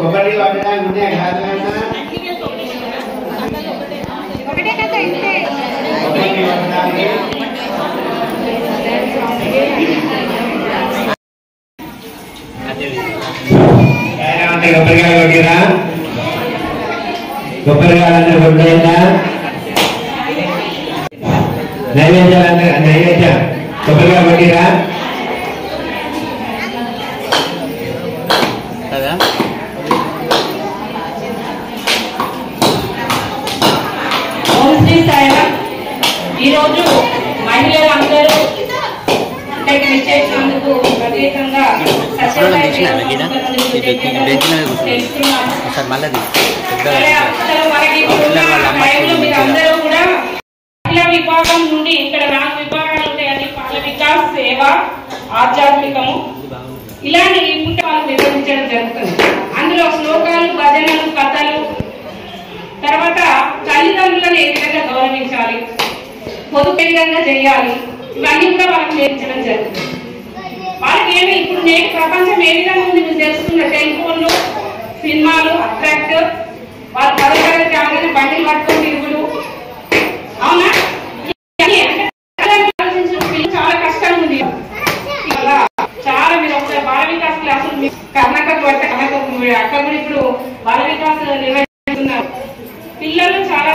కొబ్బరి వాడడానికి ఉన్నాయి కొబ్బరికాయ కొట్టిరా కొబ్బరికాయలందరూ కొట్టేదా నైవేద్యాలందరూ నైవేద్యం కొబ్బరికాయ కొట్టిరా ఈరోజు మహిళలందరూ చేసినందుకు ప్రత్యేకంగా మీరందరూ కూడా మహిళా విభాగం నుండి ఇక్కడ 4 విభాగాలు ఉంటాయని బాల వికాస్ సేవ ఆధ్యాత్మికము ఇలాంటి పుస్తకాలు నిర్వహించడం జరుగుతుంది. అందులో శ్లోకాలు భజనలు కథలు తర్వాత తల్లిదండ్రులను ఏ విధంగా గౌరవించాలి పొదుపు ఏ విధంగా చేయాలి ఇవన్నీ కూడా వాళ్ళకి నేర్పించడం జరుగుతుంది. వాళ్ళకి ఏమి ఇప్పుడు నేటి ప్రపంచం ఏ విధంగా ఉంది మీరు తెలుసుకున్న సెల్ ఫోన్లు సినిమాలు అట్రాక్ట్ వాళ్ళు పదవి కాగానే బండిలు పట్టుకొని తిరుగులు అవునా చాలా కష్టం ఉంది. చాలా మీరు ఒకసారి బాల వికాస్ క్లాసులు కర్ణాటక పడితే అక్కడ కూడా ఇప్పుడు బాల వికాస్ నిర్వహిస్తున్నారు. పిల్లలు చాలా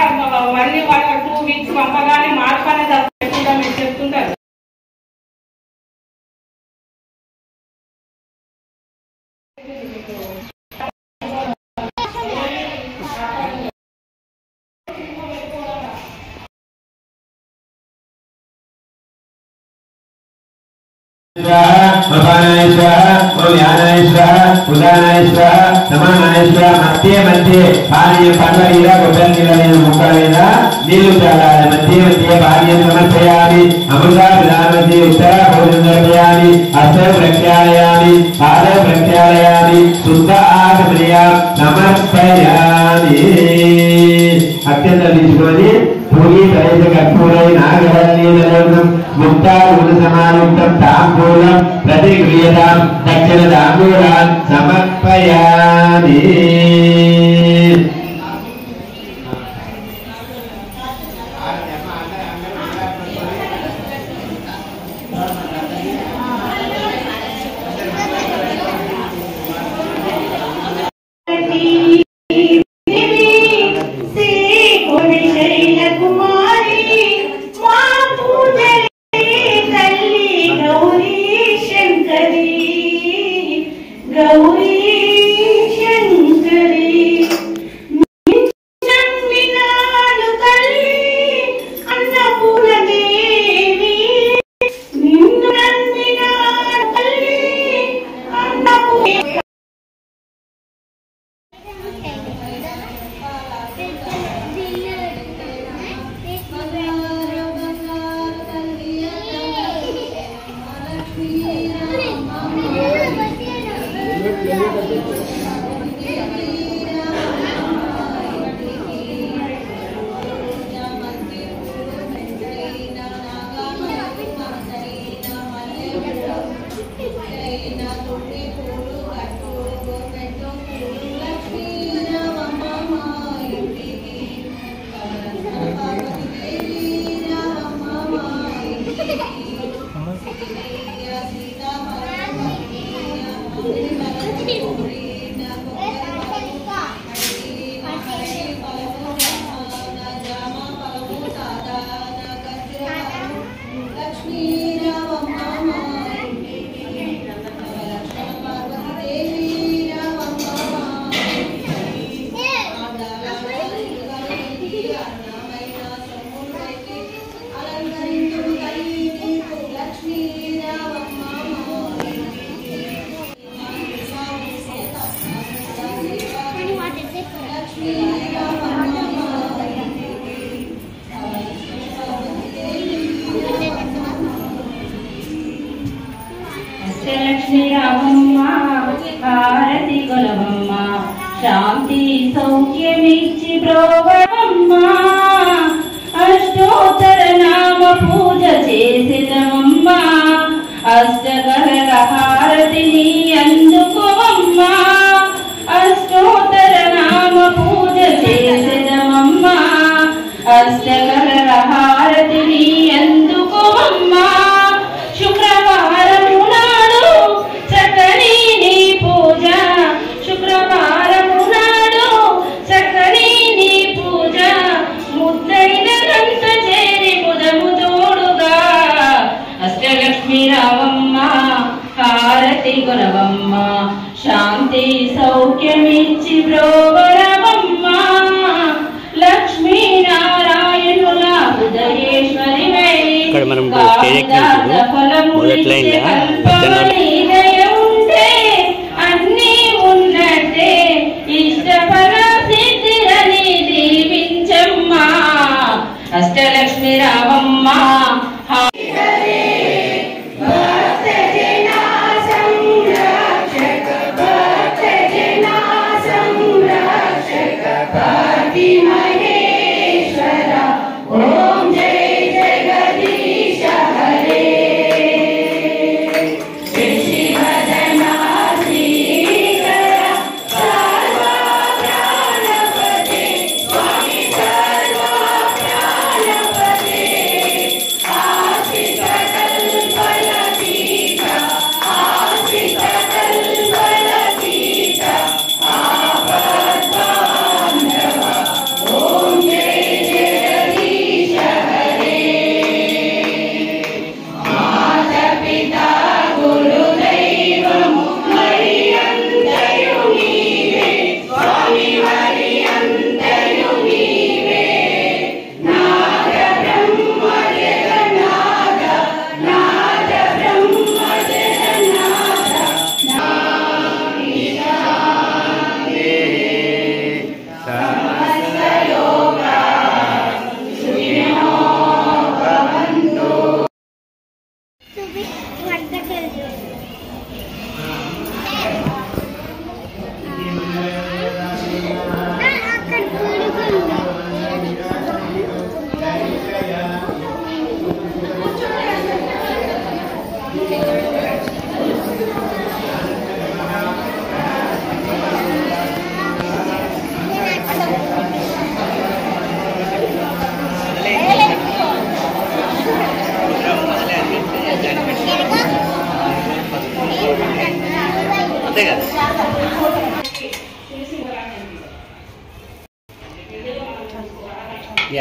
వన్ వాళ్ళ 2 వీక్స్ పంపగానే మార్పు అనేది మీరు చెప్తుంటారు. మధ్య మధ్య భార్య పర్వీర గొప్ప ముక్కలైన నీళ్లు చాలాలి మధ్య మధ్య భార్య సమర్పయామి అమృత ప్రధానమంత్రి ఉత్తర భోజనం సమర్పయామి హస్త ప్రక్షాళయామి పాద ప్రక్షాళయామి శుద్ధ ఆగమనీయ సమర్పయామి. అత్యంత తీసుకొని పూరి తైజ కర్పూరై నాగవల్లీదనం ముక్తారుణ సమానుక్తం తాంబూలం ప్రతిగృహ్యతాం దక్షిణ తాంబూలాన్ సమర్పయామి. శాంతి సౌఖ్యమిచ్చి ప్రోవమ్మా అష్టోత్తర నామ పూజ చేసినమ్మా అష్టకల హారతిని అష్టకల హారతిని అందుకోమమ్మా శుక్రవారము నాడు చక్కని నీ పూజ శుక్రవారము నాడు చక్కని నీ పూజ ముద్దైన రంత చేరి ముదము తోడుగా అష్టలక్ష్మి రావమ్మ హారతి గుణవమ్మ శాంతి సౌఖ్యమిచ్చి బ్రోవరవమ్మ లక్ష్మీ నారాయణుల ఉదయేశ్వరి ఉంటే అన్నీ ఉన్నట్టే ఇష్టఫల సిద్ధిరని దీవించమ్మా అష్టలక్ష్మి రావమ్మ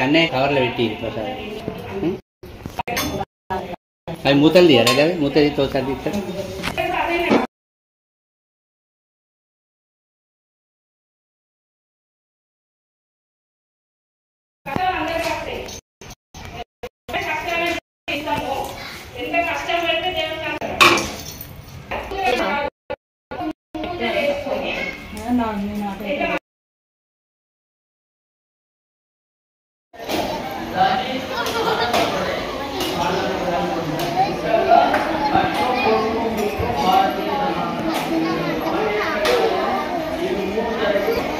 అన్నయ్య కవర్లో పెట్టి ప్రసాద్ అవి మూతలు తీయాలి కదా మూతలు తోసారి తీస్తారు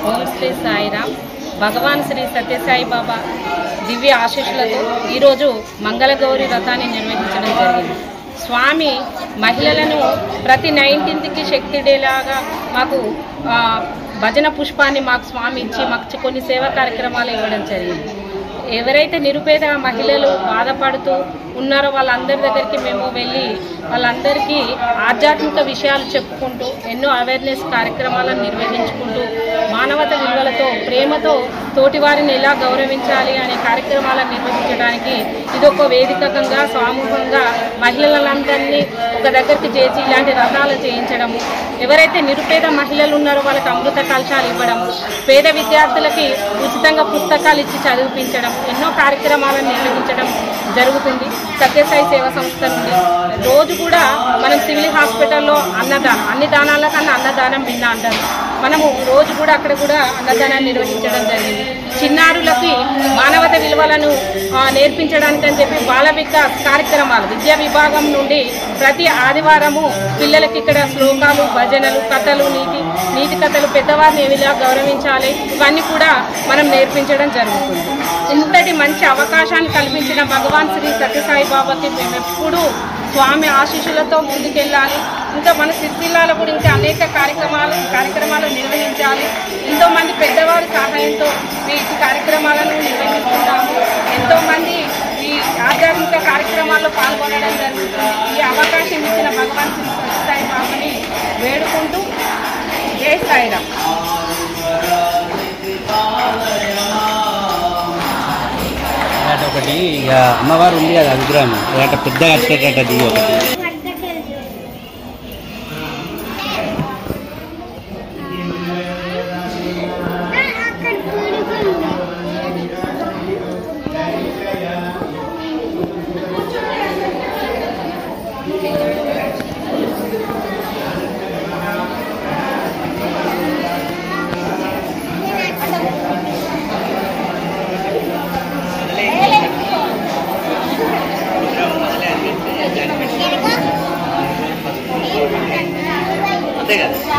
ఓం శ్రీ సాయిరామ్ భగవాన్ శ్రీ సత్యసాయి బాబా దివ్య ఆశీస్సులతో ఈరోజు మంగళగౌరి వ్రతాన్ని నిర్వహించడం జరిగింది. స్వామి మహిళలను ప్రతి 19కి శక్తి డేలాగా మాకు భజన పుష్పాన్ని మాకు స్వామి ఇచ్చి మాకు కొన్ని సేవా కార్యక్రమాలు ఇవ్వడం జరిగింది. ఎవరైతే నిరుపేద మహిళలు బాధపడుతూ ఉన్నారో వాళ్ళందరి దగ్గరికి మేము వెళ్ళి వాళ్ళందరికీ ఆధ్యాత్మిక విషయాలు చెప్పుకుంటూ ఎన్నో అవేర్నెస్ కార్యక్రమాలను నిర్వహించుకుంటూ మానవత విలువలతో ప్రేమతో తోటివారిని ఎలా గౌరవించాలి అనే కార్యక్రమాలను నిర్వహించడానికి ఇదొక వేదికగా సామూహికంగా మహిళలందరినీ ఒక దగ్గరికి చేసి ఇలాంటి రథాలు చేయించడము, ఎవరైతే నిరుపేద మహిళలు ఉన్నారో వాళ్ళకి అమృత కలశాలు ఇవ్వడము, పేద విద్యార్థులకి ఉచితంగా పుస్తకాలు ఇచ్చి చదివించడం, ఎన్నో కార్యక్రమాలను నిర్వహించడం జరుగుతుంది. సత్యసాయి సేవా సంస్థ నుండి రోజు కూడా మనం సివిల్ హాస్పిటల్లో అన్ని దానాల కన్నా అన్నదానం భిన్న అంటారు. మనము రోజు కూడా అక్కడ కూడా అన్నదానాన్ని నిర్వహించడం జరిగింది. చిన్నారులకి మానవత విలువలను నేర్పించడానికి అని చెప్పి బాల వికాస్ కార్యక్రమాలు విద్యా విభాగం నుండి ప్రతి ఆదివారము పిల్లలకి ఇక్కడ శ్లోకాలు, భజనలు, కథలు, నీతి కథలు, పెద్దవారిని ఎలా గౌరవించాలి ఇవన్నీ కూడా మనం నేర్పించడం జరుగుతుంది. ఇంతటి మంచి అవకాశాన్ని కల్పించిన భగవాన్ శ్రీ సత్యసాయి బాబాకి మేము ఎప్పుడూ స్వామి ఆశీస్సులతో ముందుకెళ్ళాలి. ఇంకా మన సిరిసిల్లాలో కూడా ఇంకా అనేక కార్యక్రమాలు నిర్వహించాలి. ఎంతోమంది పెద్దవారి సహాయంతో ఈ కార్యక్రమాలను నిర్వహిస్తున్నాము. కార్యక్రమాల్లో పాల్గొనడం జరుగుతుంది. ఈ అవకాశం ఇచ్చిన భగవంతుని సత్యసాయి బాబాని వేడుకుంటూ జై సాయిరామ్. ఒకటి ఇక అమ్మవారు ఉంది కదా విగ్రహం ఇలాంటి పెద్దగా వచ్చేటది ఒకటి అంతే కదా.